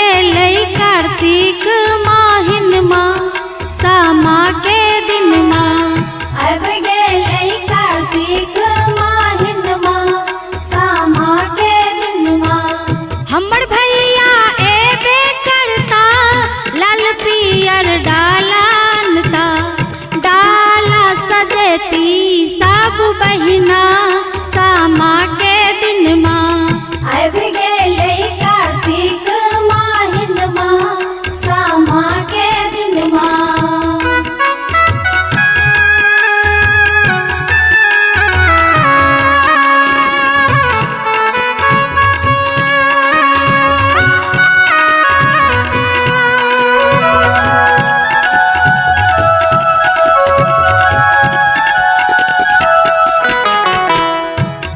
गेलै कार्तिक माहिनमा सामा के दिनमा। अब गेलै कार्तिक माहिनमा सामा के दिनमा। हमर भैया एबे करता लाल पियर डाला अनता। डाला सजेती सब बहिना सामा के दिनमा। अब गेलै कार्तिक माहिनमा सामा के दिनमा।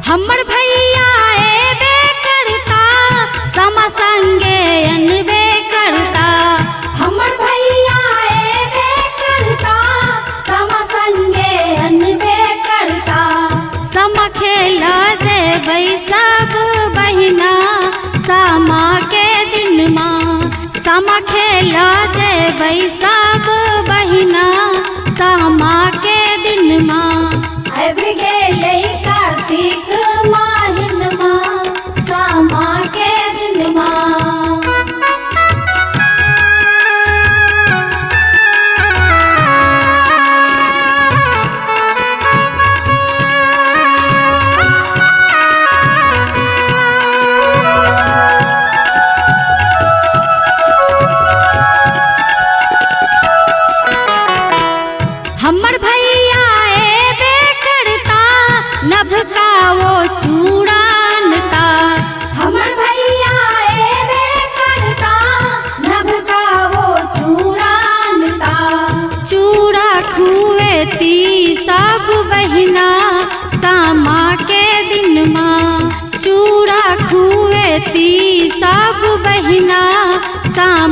हमर भैया एबे करता सामा संगे अनबे करता। हमर भैया एबे करता सामा संगे अनबे करता। सामा खेला जेबै सब बहिना सामा के दिनमा। सामा खेला जेबै सब बहिना सामा के दिनमा। अब गेलै कार्तिक माहिनमा सामा के दिनमा। हमर भैया एबे करता नभका वो चूड़ानता। हमर भैया एबे करता नभका वो चूड़ानता। चूड़ा खुएती सब बहिना सामा के दिनमा। चूड़ा खुएती सब बहिना सामा